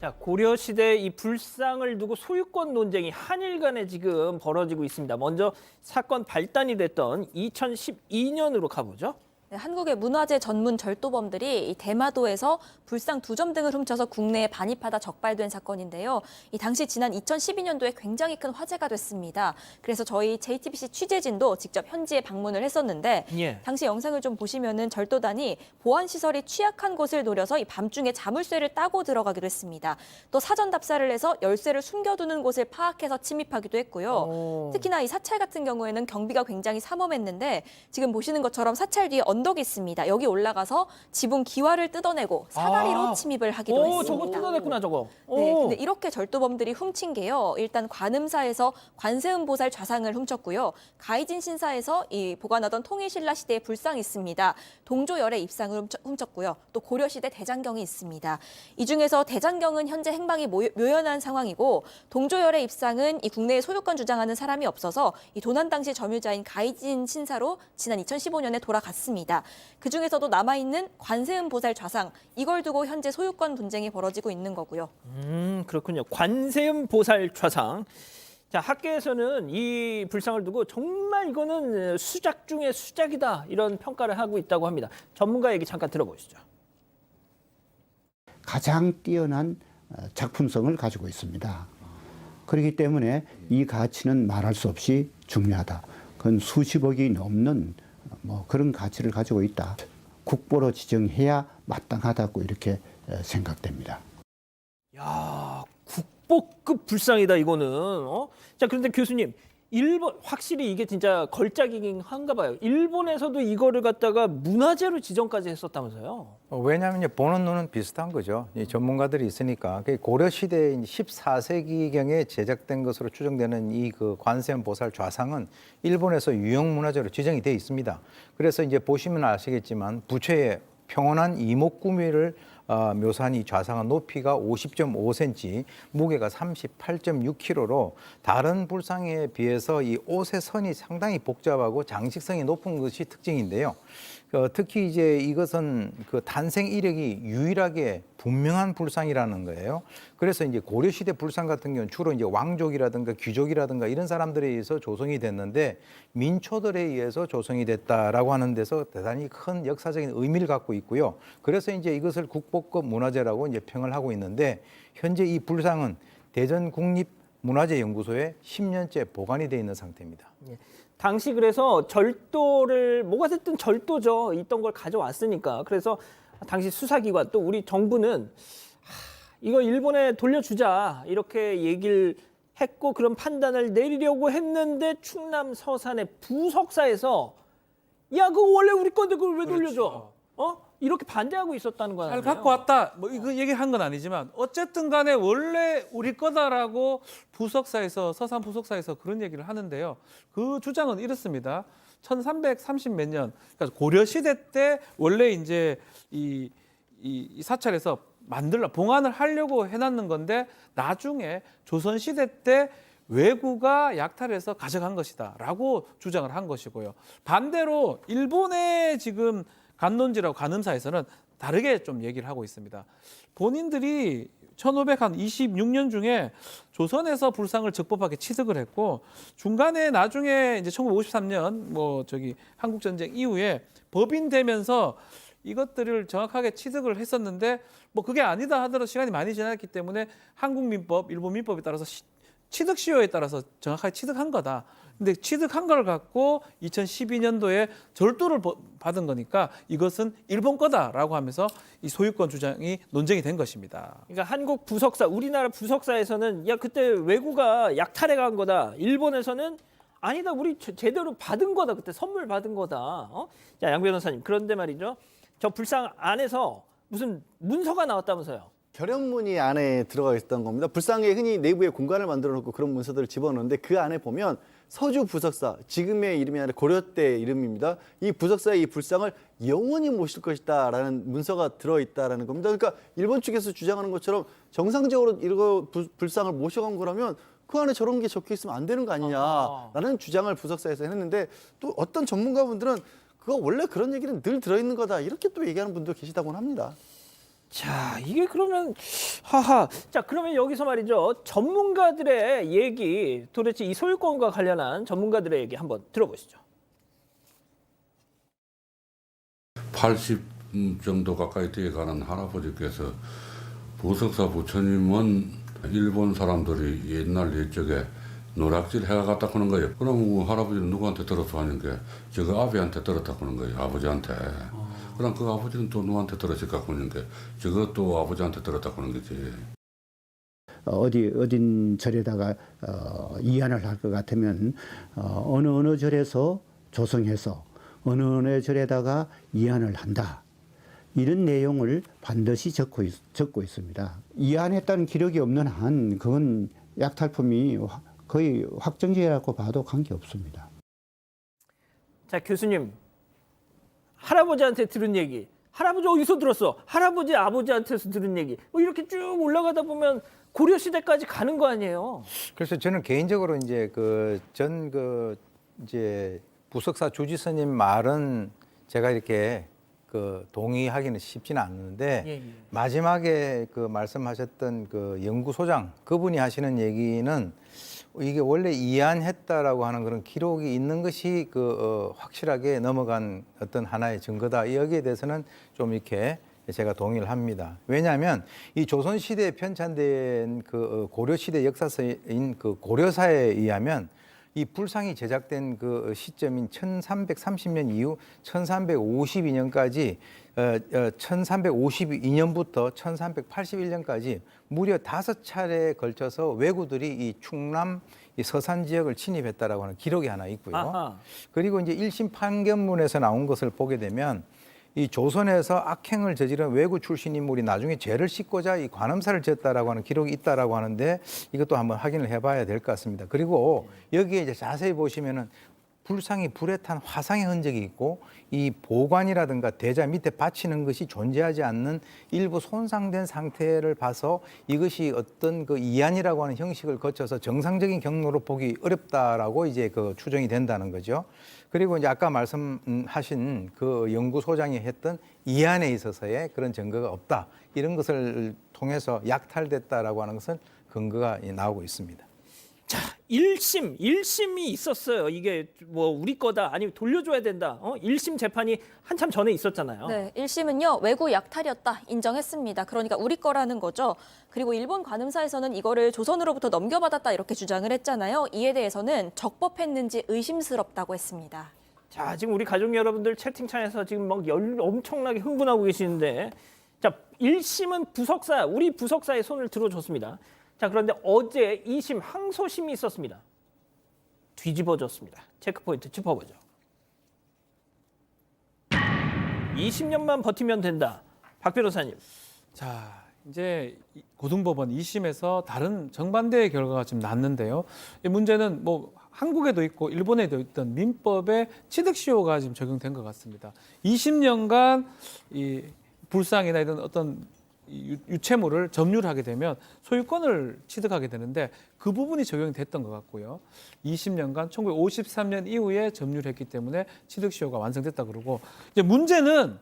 자, 고려시대 이 불상을 두고 소유권 논쟁이 한일 간에 지금 벌어지고 있습니다. 먼저 사건 발단이 됐던 2012년으로 가보죠. 네, 한국의 문화재 전문 절도범들이 이 대마도에서 불상 2점 등을 훔쳐서 국내에 반입하다 적발된 사건인데요. 이 당시 지난 2012년도에 굉장히 큰 화제가 됐습니다. 그래서 저희 JTBC 취재진도 직접 현지에 방문을 했었는데 당시 영상을 좀 보시면은 절도단이 보안 시설이 취약한 곳을 노려서 이 밤중에 자물쇠를 따고 들어가기도 했습니다. 또 사전 답사를 해서 열쇠를 숨겨두는 곳을 파악해서 침입하기도 했고요. 특히나 이 사찰 같은 경우에는 경비가 굉장히 삼엄했는데 지금 보시는 것처럼 사찰 뒤에 언덕이 있습니다. 여기 올라가서 지붕 기와를 뜯어내고 사다리로 침입을 하기도 했습니다. 저거 뜯어냈구나, 저거. 네, 근데 이렇게 절도범들이 훔친 게요. 일단 관음사에서 관세음보살 좌상을 훔쳤고요. 가이진 신사에서 이 보관하던 통일신라 시대의 불상이 있습니다. 동조열의 입상을 훔쳤고요. 또 고려시대 대장경이 있습니다. 이 중에서 대장경은 현재 행방이 묘연한 상황이고 동조열의 입상은 이 국내에 소유권 주장하는 사람이 없어서 이 도난 당시 점유자인 가이진 신사로 지난 2015년에 돌아갔습니다. 그중에서도 남아있는 관세음보살 좌상, 이걸 두고 현재 소유권 분쟁이 벌어지고 있는 거고요. 그렇군요. 관세음 보살 좌상. 자, 학계에서는 이 불상을 두고 정말 이거는 수작 중에 수작이다, 이런 평가를 하고 있다고 합니다. 전문가 얘기 잠깐 들어보시죠. 가장 뛰어난 작품성을 가지고 있습니다. 그렇기 때문에 이 가치는 말할 수 없이 중요하다. 그건 수십억이 넘는 그런 가치를 가지고 있다. 국보로 지정해야 마땅하다고 이렇게 생각됩니다. 야, 국보급 불상이다, 이거는. 자, 그런데 교수님, 일본 확실히 이게 진짜 걸작이긴 한가 봐요. 일본에서도 이거를 갖다가 문화재로 지정까지 했었다면서요? 왜냐하면 보는 눈은 비슷한 거죠. 이 전문가들이 있으니까. 고려 시대 14세기경에 제작된 것으로 추정되는 이 관세음 보살 좌상은 일본에서 유형 문화재로 지정이 돼 있습니다. 그래서 이제 보시면 아시겠지만 부처의 평온한 이목구미를 묘사한 이 좌상은 높이가 50.5cm, 무게가 38.6kg로 다른 불상에 비해서 이 옷의 선이 상당히 복잡하고 장식성이 높은 것이 특징인데요. 특히 이제 이것은 탄생 이력이 유일하게 분명한 불상이라는 거예요. 그래서 이제 고려시대 불상 같은 경우는 주로 이제 왕족이라든가 귀족이라든가 이런 사람들에 의해서 조성이 됐는데 민초들에 의해서 조성이 됐다라고 하는 데서 대단히 큰 역사적인 의미를 갖고 있고요. 그래서 이제 이것을 국보급 문화재라고 이제 평을 하고 있는데 현재 이 불상은 대전 국립문화재연구소에 10년째 보관이 돼 있는 상태입니다. 당시 그래서 절도를 뭐가 됐든 절도죠. 있던 걸 가져왔으니까. 그래서 당시 수사기관 또 우리 정부는 이거 일본에 돌려주자, 이렇게 얘기를 했고 그런 판단을 내리려고 했는데 충남 서산의 부석사에서 야, 그거 원래 우리 건데 그걸 왜 돌려줘? 이렇게 반대하고 있었다는 거예요. 잘 갖고 왔다, 이거 얘기한 건 아니지만 어쨌든 간에 원래 우리 거다라고 부석사에서, 서산 부석사에서 그런 얘기를 하는데요. 그 주장은 이렇습니다. 1330 몇 년, 그러니까 고려 시대 때 원래 이제 이 사찰에서 봉안을 하려고 해놨는 건데 나중에 조선 시대 때 외구가 약탈해서 가져간 것이다라고 주장을 한 것이고요. 반대로 일본의 지금 관론지라고 관음사에서는 다르게 좀 얘기를 하고 있습니다. 본인들이 1526년 중에 조선에서 불상을 적법하게 취득을 했고 중간에 나중에 이제 1953년 한국전쟁 이후에 법인되면서 이것들을 정확하게 취득을 했었는데 그게 아니다 하더라도 시간이 많이 지났기 때문에 한국민법, 일본민법에 따라서 취득 시효에 따라서 정확하게 취득한 거다. 근데 취득한 걸 갖고 2012년도에 절도를 받은 거니까 이것은 일본 거다라고 하면서 이 소유권 주장이 논쟁이 된 것입니다. 그러니까 한국 부석사, 우리나라 부석사에서는 야, 그때 외구가 약탈해 간 거다. 일본에서는 아니다, 우리 제대로 받은 거다. 그때 선물 받은 거다. 자, 양 변호사님, 그런데 말이죠. 저 불상 안에서 무슨 문서가 나왔다면서요? 결연문이 안에 들어가 있었던 겁니다. 불상에 흔히 내부에 공간을 만들어 놓고 그런 문서들을 집어넣는데 그 안에 보면 서주 부석사, 지금의 이름이 아니라 고려 때 이름입니다. 이 부석사의 이 불상을 영원히 모실 것이다라는 문서가 들어있다라는 겁니다. 그러니까 일본 측에서 주장하는 것처럼 정상적으로 이거 불상을 모셔간 거라면 그 안에 저런 게 적혀 있으면 안 되는 거 아니냐라는 주장을 부석사에서 했는데 또 어떤 전문가분들은 그거 원래 그런 얘기는 늘 들어있는 거다, 이렇게 또 얘기하는 분도 계시다고 합니다. 자, 이게 그러면 하하. 자, 그러면 여기서 말이죠. 전문가들의 얘기, 도대체 이 소유권과 관련한 전문가들의 얘기 한번 들어보시죠. 80 정도 가까이 되어 가는 할아버지께서 부석사 부처님은 일본 사람들이 옛날 옛적에 노락질 해갔다 하는 거예요. 그럼 할아버지는 누구한테 들었어 하는 게 저거 아비한테 들었다 하는 거예요. 아버지한테. 그럼 그 아버지는 또 누구한테 들었을까 하는 게 저것도 아버지한테 들었다 하는 거지. 어딘 절에다가 이안을 할 것 같으면 어느 절에서 조성해서 어느 절에다가 이안을 한다. 이런 내용을 반드시 적고 있습니다. 이안했다는 기록이 없는 한 그건 약탈품이 거의 확정지라고 봐도 관계없습니다. 자, 교수님. 할아버지한테 들은 얘기. 할아버지 어디서 들었어? 할아버지 아버지한테서 들은 얘기. 뭐 이렇게 쭉 올라가다 보면 고려 시대까지 가는 거 아니에요? 그래서 저는 개인적으로 이제 이제 부석사 주지스님 말은 제가 이렇게 동의하기는 쉽지는 않는데 예, 예. 마지막에 말씀하셨던 연구소장 그분이 하시는 얘기는 이게 원래 이안했다라고 하는 그런 기록이 있는 것이 확실하게 넘어간 어떤 하나의 증거다. 여기에 대해서는 좀 이렇게 제가 동의를 합니다. 왜냐하면 이 조선시대에 편찬된 고려시대 역사서인 고려사에 의하면 이 불상이 제작된 시점인 1330년 이후 1352년까지 1352년부터 1381년까지 무려 5차례에 걸쳐서 왜구들이 이 충남 이 서산 지역을 침입했다라고 하는 기록이 하나 있고요. 아하. 그리고 이제 1심 판결문에서 나온 것을 보게 되면 이 조선에서 악행을 저지른 왜구 출신 인물이 나중에 죄를 씻고자 이 관음사를 지었다라고 하는 기록이 있다라고 하는데 이것도 한번 확인을 해봐야 될 것 같습니다. 그리고 여기에 이제 자세히 보시면은 불상이 불에 탄 화상의 흔적이 있고 이 보관이라든가 대자 밑에 받치는 것이 존재하지 않는 일부 손상된 상태를 봐서 이것이 어떤 이안이라고 하는 형식을 거쳐서 정상적인 경로로 보기 어렵다라고 이제 추정이 된다는 거죠. 그리고 이제 아까 말씀하신 연구소장이 했던 이안에 있어서의 그런 증거가 없다. 이런 것을 통해서 약탈됐다라고 하는 것은 근거가 나오고 있습니다. 자, 1심이 있었어요. 이게 뭐 우리 거다 아니면 돌려줘야 된다. 1심 재판이 한참 전에 있었잖아요. 네, 1심은요 외구 약탈이었다 인정했습니다. 그러니까 우리 거라는 거죠. 그리고 일본 관음사에서는 이거를 조선으로부터 넘겨받았다 이렇게 주장을 했잖아요. 이에 대해서는 적법했는지 의심스럽다고 했습니다. 자, 지금 우리 가족 여러분들 채팅창에서 지금 막 엄청나게 흥분하고 계시는데, 자, 1심은 부석사, 우리 부석사의 손을 들어줬습니다. 자, 그런데 어제 2심 항소심이 있었습니다. 뒤집어졌습니다. 체크포인트 짚어보죠. 20년만 버티면 된다. 박 변호사님. 자, 이제 고등법원 2심에서 다른 정반대의 결과가 지금 났는데요. 이 문제는 뭐 한국에도 있고 일본에도 있던 민법의 취득시효가 지금 적용된 것 같습니다. 20년간 이 불상이나 이런 어떤 유체물을 점유하게 되면 소유권을 취득하게 되는데 그 부분이 적용이 됐던 것 같고요. 20년간 1953년 이후에 점유를 했기 때문에 취득시효가 완성됐다 그러고 이제 문제는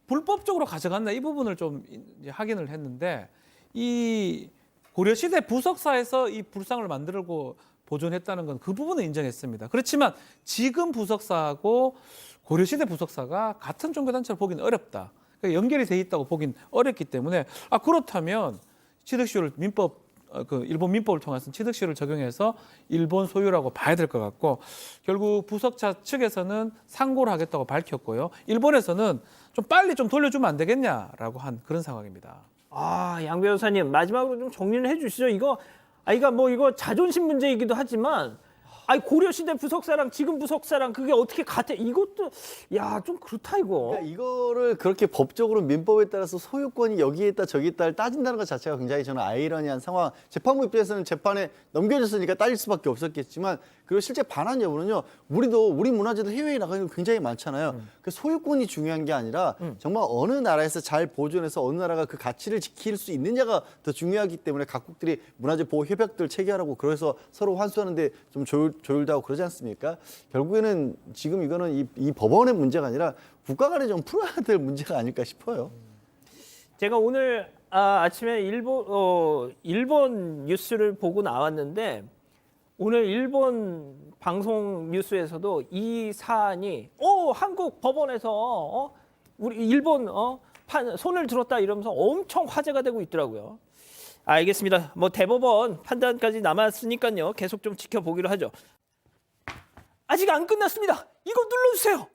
불법적으로 가져갔나 이 부분을 좀 이제 확인을 했는데 이 고려시대 부석사에서 이 불상을 만들고 보존했다는 건 그 부분은 인정했습니다. 그렇지만 지금 부석사하고 고려시대 부석사가 같은 종교단체로 보기는 어렵다. 연결이 돼 있다고 보긴 어렵기 때문에 그렇다면 취득시효를 일본 민법을 통해서 취득시효를 적용해서 일본 소유라고 봐야 될 것 같고 결국 부석사 측에서는 상고를 하겠다고 밝혔고요. 일본에서는 좀 빨리 좀 돌려주면 안 되겠냐라고 한 그런 상황입니다. 양 변호사님 마지막으로 좀 정리를 해주시죠. 이거 이거 자존심 문제이기도 하지만. 고려시대 부석사랑 지금 부석사랑 그게 어떻게 같아? 이것도 좀 그렇다 이거. 그러니까 이거를 그렇게 법적으로 민법에 따라서 소유권이 여기에 있다 저기 있다를 따진다는 것 자체가 굉장히 저는 아이러니한 상황. 재판부 입장에서는 재판에 넘겨졌으니까 따질 수밖에 없었겠지만 그리고 실제 반환 여부는요. 우리 문화재들 해외에 나가는 게 굉장히 많잖아요. 그 소유권이 중요한 게 아니라 정말 어느 나라에서 잘 보존해서 어느 나라가 그 가치를 지킬 수 있느냐가 더 중요하기 때문에 각국들이 문화재 보호 협약들 체결하고 그래서 서로 환수하는데 좀 조율도 하고 그러지 않습니까? 결국에는 지금 이거는 이 법원의 문제가 아니라 국가 간에 좀 풀어야 될 문제가 아닐까 싶어요. 제가 오늘 아침에 일본 뉴스를 보고 나왔는데 오늘 일본 방송 뉴스에서도 이 사안이 한국 법원에서 우리 일본 손을 들었다 이러면서 엄청 화제가 되고 있더라고요. 알겠습니다. 뭐 대법원 판단까지 남았으니까요. 계속 좀 지켜보기로 하죠. 아직 안 끝났습니다. 이거 눌러주세요.